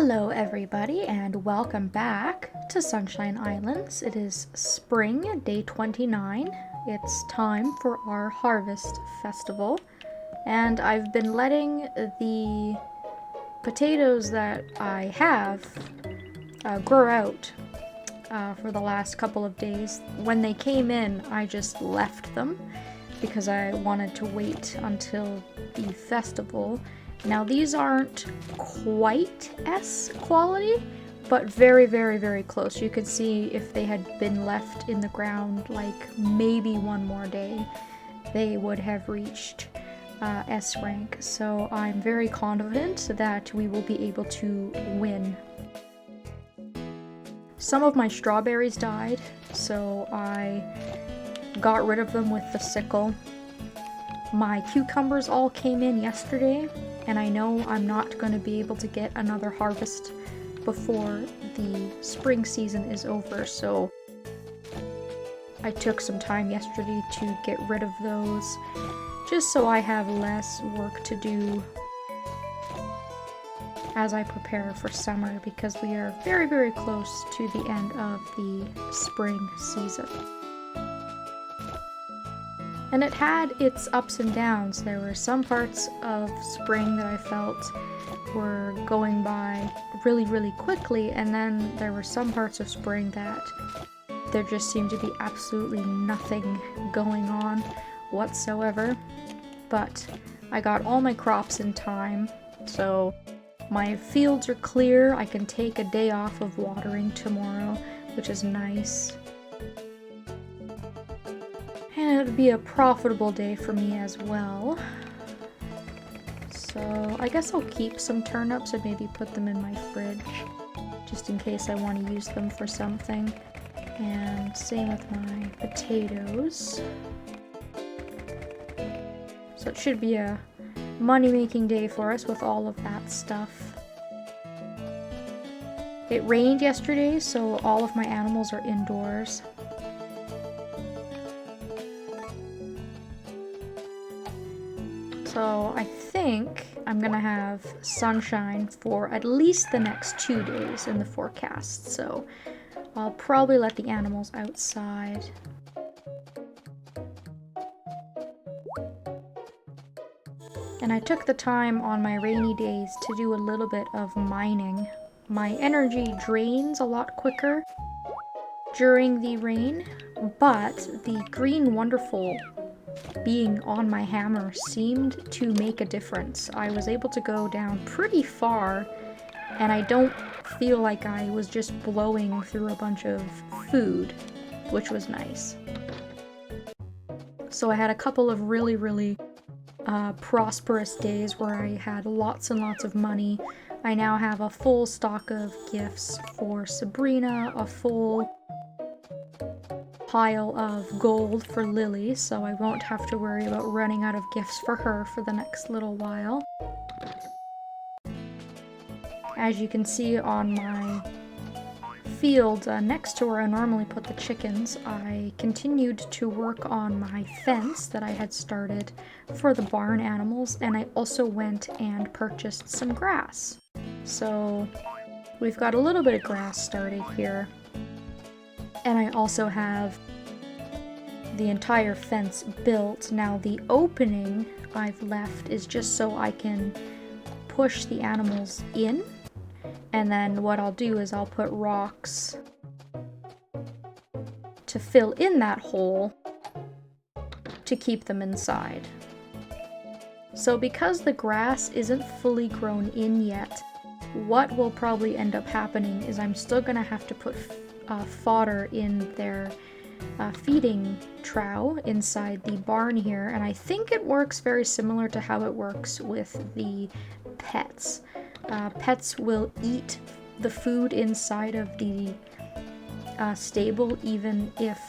Hello everybody and welcome back to Sunshine Islands. It is spring, day 29. It's time for our harvest festival. And I've been letting the potatoes that I have grow out for the last couple of days. When they came in, I just left them because I wanted to wait until the festival. Now these aren't quite S quality, but very, very, very close. You could see if they had been left in the ground like maybe one more day, they would have reached S rank. So I'm very confident that we will be able to win. Some of my strawberries died, so I got rid of them with the sickle. My cucumbers all came in yesterday, and I know I'm not going to be able to get another harvest before the spring season is over, so I took some time yesterday to get rid of those, just so I have less work to do as I prepare for summer, because we are very, very close to the end of the spring season. And it had its ups and downs. There were some parts of spring that I felt were going by really, really quickly, and then there were some parts of spring that there just seemed to be absolutely nothing going on whatsoever. But I got all my crops in time, so my fields are clear. I can take a day off of watering tomorrow, which is nice. And it would be a profitable day for me as well. So I guess I'll keep some turnips and maybe put them in my fridge, just in case I want to use them for something. And same with my potatoes. So it should be a money-making day for us with all of that stuff. It rained yesterday, so all of my animals are indoors. So I think I'm gonna have sunshine for at least the next 2 days in the forecast, so I'll probably let the animals outside. And I took the time on my rainy days to do a little bit of mining. My energy drains a lot quicker during the rain, but the green wonderful being on my hammer seemed to make a difference. I was able to go down pretty far, and I don't feel like I was just blowing through a bunch of food, which was nice. So I had a couple of really, really prosperous days where I had lots and lots of money. I now have a full stock of gifts for Sabrina, a full pile of gold for Lily, so I won't have to worry about running out of gifts for her for the next little while. As you can see on my field next to where I normally put the chickens, I continued to work on my fence that I had started for the barn animals, and I also went and purchased some grass. So we've got a little bit of grass started here. And I also have the entire fence built. Now the opening I've left is just so I can push the animals in. And then what I'll do is I'll put rocks to fill in that hole to keep them inside. So because the grass isn't fully grown in yet, what will probably end up happening is I'm still gonna have to put fodder in their feeding trough inside the barn here, and I think it works very similar to how it works with the pets. Pets will eat the food inside of the stable even if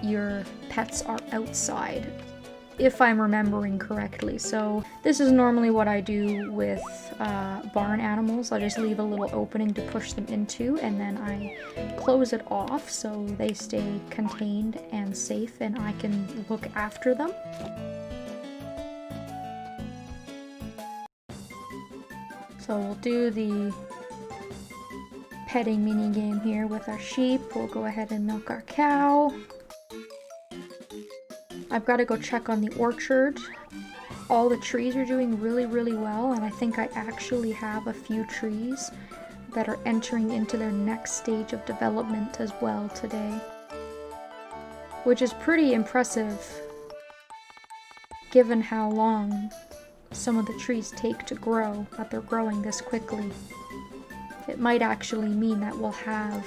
your pets are outside, if I'm remembering correctly. So this is normally what I do with barn animals. I just leave a little opening to push them into, and then I close it off so they stay contained and safe and I can look after them. So we'll do the petting mini game here with our sheep. We'll go ahead and milk our cow. I've got to go check on the orchard. All the trees are doing really, really well, and I think I actually have a few trees that are entering into their next stage of development as well today, which is pretty impressive given how long some of the trees take to grow, that they're growing this quickly. It might actually mean that we'll have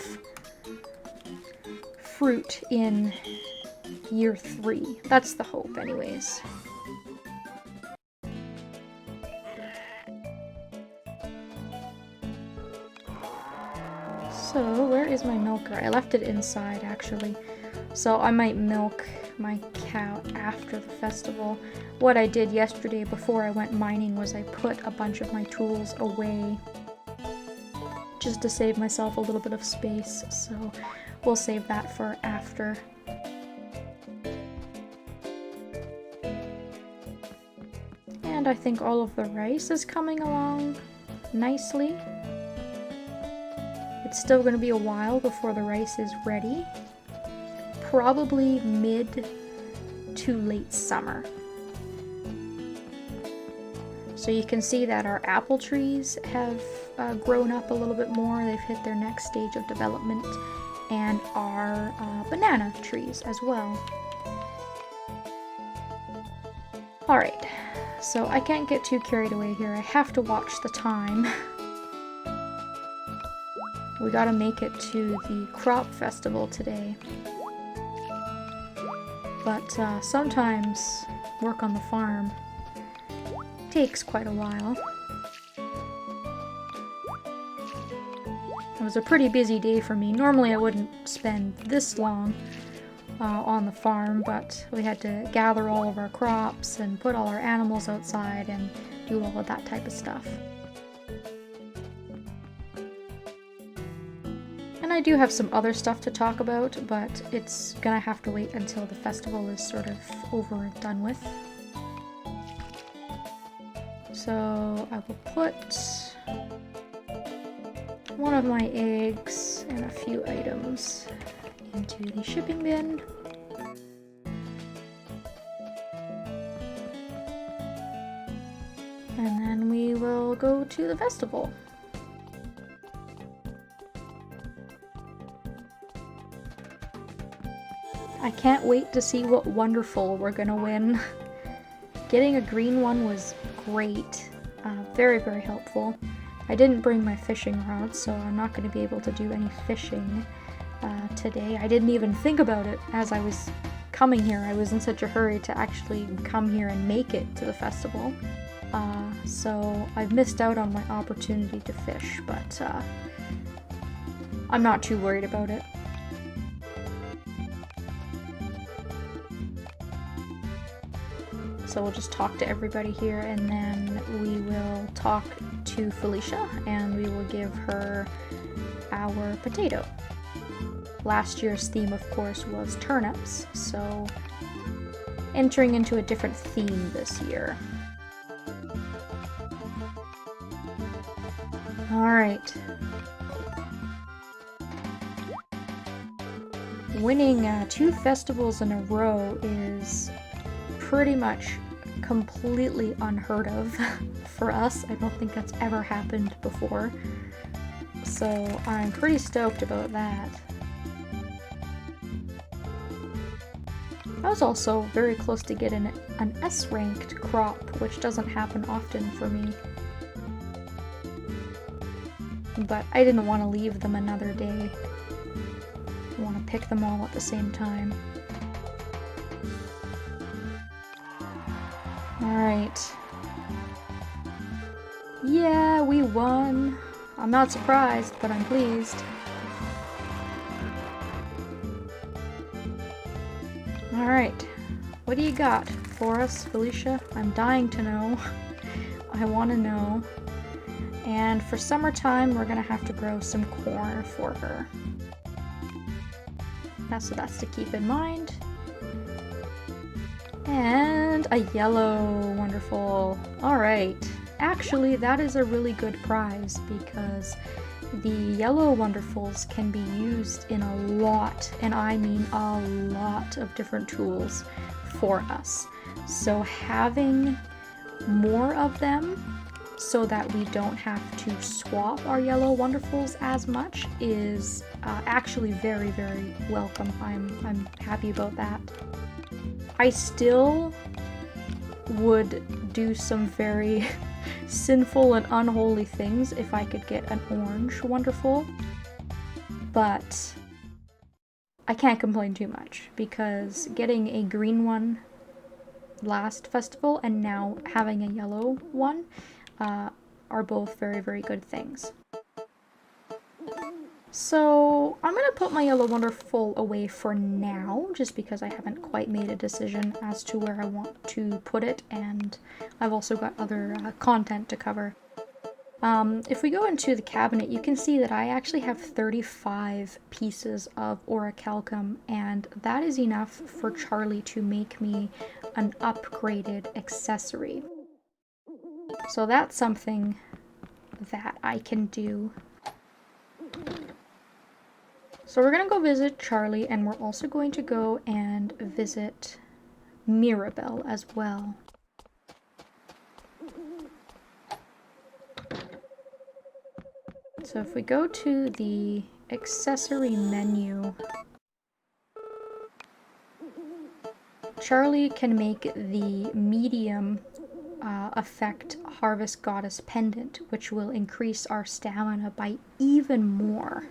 fruit in year 3. That's the hope anyways. So, where is my milker? I left it inside, actually. So I might milk my cow after the festival. What I did yesterday before I went mining was I put a bunch of my tools away just to save myself a little bit of space. So we'll save that for after. And I think all of the rice is coming along nicely. It's still going to be a while before the rice is ready. Probably mid to late summer. So you can see that our apple trees have grown up a little bit more. They've hit their next stage of development, and our banana trees as well. Alright, so I can't get too carried away here. I have to watch the time. We gotta make it to the crop festival today. But sometimes work on the farm takes quite a while. It was a pretty busy day for me. Normally I wouldn't spend this long on the farm, but we had to gather all of our crops and put all our animals outside and do all of that type of stuff. And I do have some other stuff to talk about, but it's gonna have to wait until the festival is sort of over and done with. So I will put one of my eggs and a few items into the shipping bin. And then we will go to the festival. I can't wait to see what wonderful we're gonna win. Getting a green one was great. Very, very helpful. I didn't bring my fishing rod, so I'm not going to be able to do any fishing today. I didn't even think about it as I was coming here. I was in such a hurry to actually come here and make it to the festival. So I've missed out on my opportunity to fish, but I'm not too worried about it. So we'll just talk to everybody here, and then we will talk to Felicia, and we will give her our potato. Last year's theme, of course, was turnips, so entering into a different theme this year. Alright. Winning 2 festivals in a row is pretty much completely unheard of for us. I don't think that's ever happened before. So I'm pretty stoked about that. I was also very close to getting an S-ranked crop, which doesn't happen often for me. But I didn't want to leave them another day. I want to pick them all at the same time. Alright. Yeah, we won. I'm not surprised, but I'm pleased. Alright. What do you got for us, Felicia? I'm dying to know. I want to know. And for summertime, we're gonna have to grow some corn for her. So that's to keep in mind. And a yellow, wonderful. Alright, actually, that is a really good prize because the yellow wonderfuls can be used in a lot, and I mean a lot of different tools for us. So having more of them so that we don't have to swap our yellow wonderfuls as much is actually very, very welcome. I'm happy about that. I still would do some very sinful and unholy things if I could get an orange wonderful, but I can't complain too much because getting a green one last festival and now having a yellow one are both very, very good things. So I'm going to put my yellow wonderful away for now, just because I haven't quite made a decision as to where I want to put it, and I've also got other content to cover. If we go into the cabinet, you can see that I actually have 35 pieces of orichalcum, and that is enough for Charlie to make me an upgraded accessory. So that's something that I can do. So we're going to go visit Charlie, and we're also going to go and visit Mirabelle as well. So if we go to the accessory menu, Charlie can make the medium effect Harvest Goddess Pendant, which will increase our stamina by even more.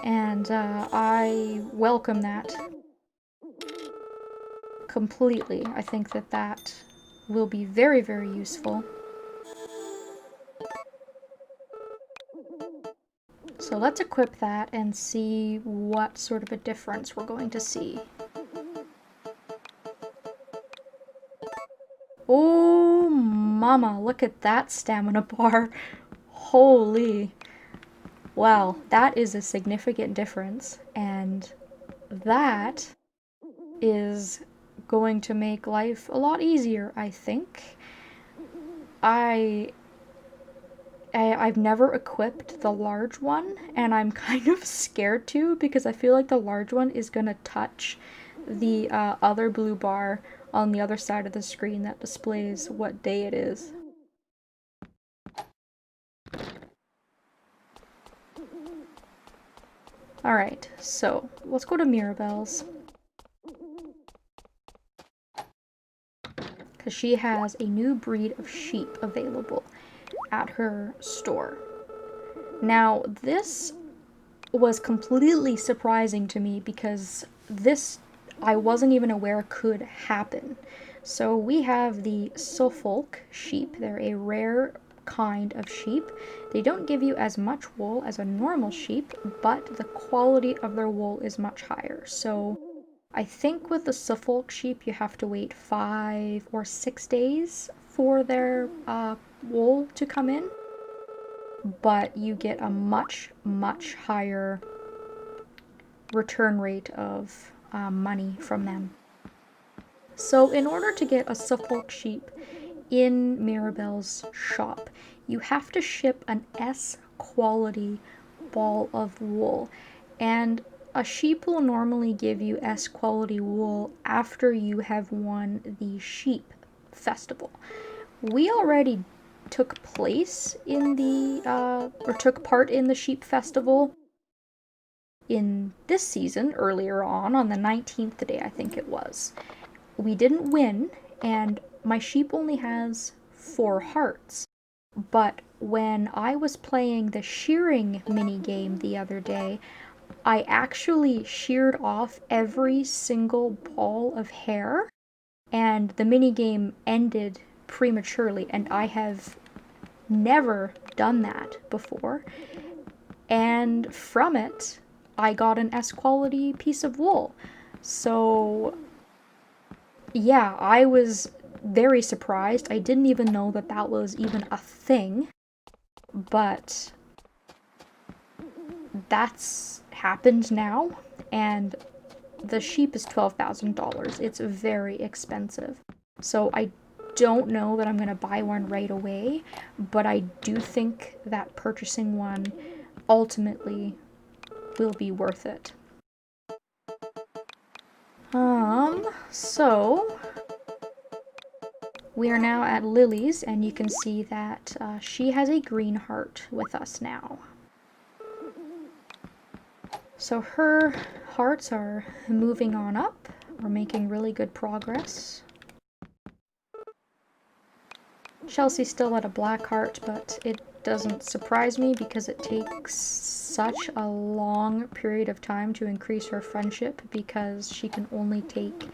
And I welcome that completely. I think that that will be very, very useful. So let's equip that and see what sort of a difference we're going to see. Oh, mama, look at that stamina bar. Holy. Wow, that is a significant difference, and that is going to make life a lot easier, I think. I've never equipped the large one, and I'm kind of scared to because I feel like the large one is going to touch the other blue bar on the other side of the screen that displays what day it is. Alright, so let's go to Mirabelle's, because she has a new breed of sheep available at her store. Now, this was completely surprising to me because this I wasn't even aware could happen. So we have the Suffolk sheep. They're a rare kind of sheep. They don't give you as much wool as a normal sheep, but the quality of their wool is much higher. So I think with the Suffolk sheep you have to wait 5 or 6 days for their wool to come in, but you get a much, much higher return rate of money from them. So in order to get a Suffolk sheep in Mirabelle's shop, you have to ship an S quality ball of wool, and a sheep will normally give you S quality wool after you have won the sheep festival. We already took place in the or took part in the sheep festival in this season earlier on the 19th day, I think it was. We didn't win, and my sheep only has 4 hearts. But when I was playing the shearing mini game the other day, I actually sheared off every single ball of hair, and the mini game ended prematurely, and I have never done that before. And from it, I got an S quality piece of wool. So yeah, I was very surprised. I didn't even know that that was even a thing, but that's happened now, and the sheep is $12,000. It's very expensive. So I don't know that I'm going to buy one right away, but I do think that purchasing one ultimately will be worth it. So we are now at Lily's, and you can see that she has a green heart with us now. So her hearts are moving on up. We're making really good progress. Chelsea's still at a black heart, but it doesn't surprise me because it takes such a long period of time to increase her friendship, because she can only take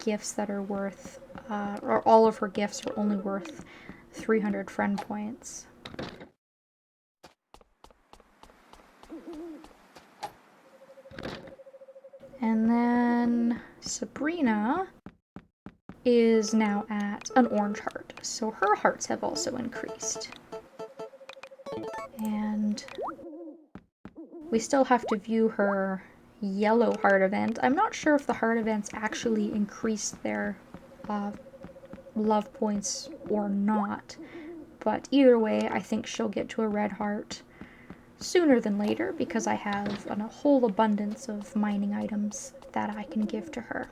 gifts that are worth, or all of her gifts are only worth 300 friend points. And then Sabrina is now at an orange heart, so her hearts have also increased. And we still have to view her yellow heart event. I'm not sure if the heart events actually increase their love points or not, but either way, I think she'll get to a red heart sooner than later because I have a whole abundance of mining items that I can give to her.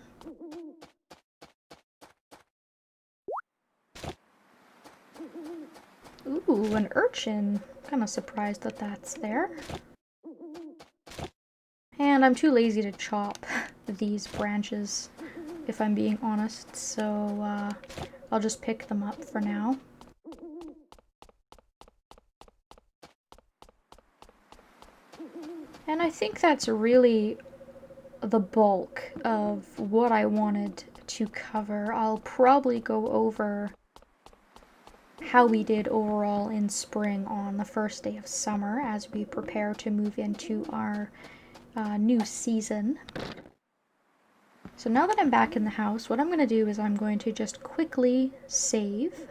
Ooh, an urchin. Kind of surprised that that's there. And I'm too lazy to chop these branches, if I'm being honest, so I'll just pick them up for now. And I think that's really the bulk of what I wanted to cover. I'll probably go over how we did overall in spring on the first day of summer as we prepare to move into our new season. So now that I'm back in the house, what I'm going to do is I'm going to just quickly save.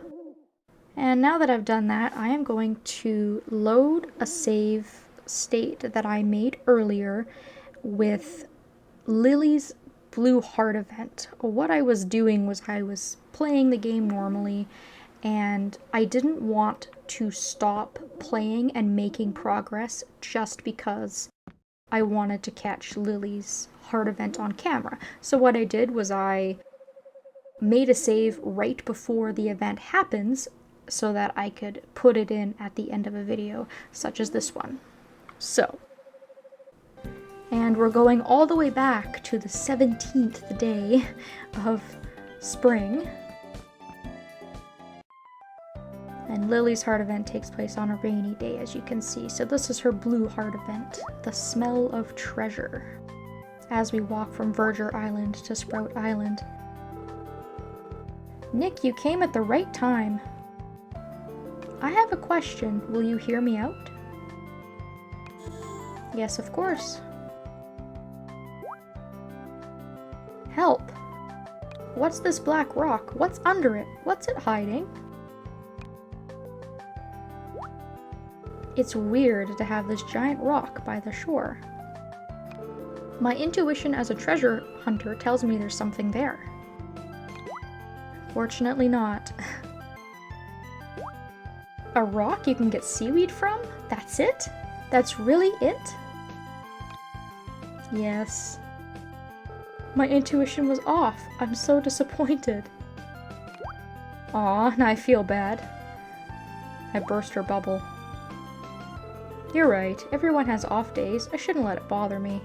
And now that I've done that, I am going to load a save state that I made earlier with Lily's blue heart event. What I was doing was I was playing the game normally, and I didn't want to stop playing and making progress just because I wanted to catch Lily's heart event on camera. So what I did was I made a save right before the event happens so that I could put it in at the end of a video, such as this one. So, and we're going all the way back to the 17th day of spring. And Lily's heart event takes place on a rainy day, as you can see. So this is her blue heart event, the smell of treasure, as we walk from Verger Island to Sprout Island. Nick, you came at the right time. I have a question. Will you hear me out? Yes, of course. Help! What's this black rock? What's under it? What's it hiding? It's weird to have this giant rock by the shore. My intuition as a treasure hunter tells me there's something there. Fortunately not. A rock you can get seaweed from? That's it? That's really it? Yes. My intuition was off. I'm so disappointed. Aw, now I feel bad. I burst her bubble. You're right. Everyone has off days. I shouldn't let it bother me.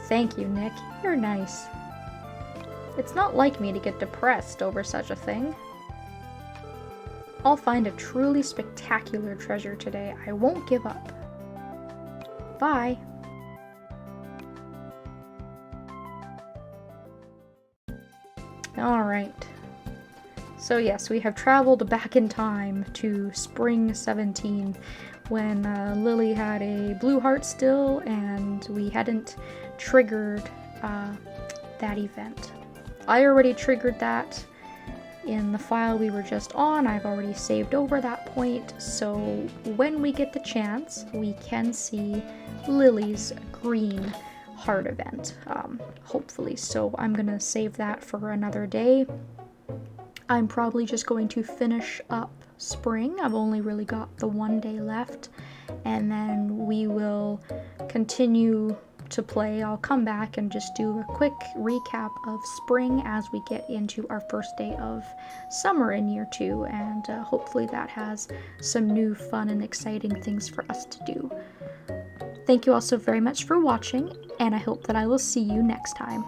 Thank you, Nick. You're nice. It's not like me to get depressed over such a thing. I'll find a truly spectacular treasure today. I won't give up. Bye. Alright. So yes, we have traveled back in time to spring 17 when Lily had a blue heart still and we hadn't triggered that event. I already triggered that in the file we were just on. I've already saved over that point, so when we get the chance, we can see Lily's green heart event, hopefully. So I'm gonna save that for another day. I'm probably just going to finish up spring. I've only really got the one day left, and then we will continue to play. I'll come back and just do a quick recap of spring as we get into our first day of summer in year 2, and hopefully that has some new fun and exciting things for us to do. Thank you all so very much for watching, and I hope that I will see you next time.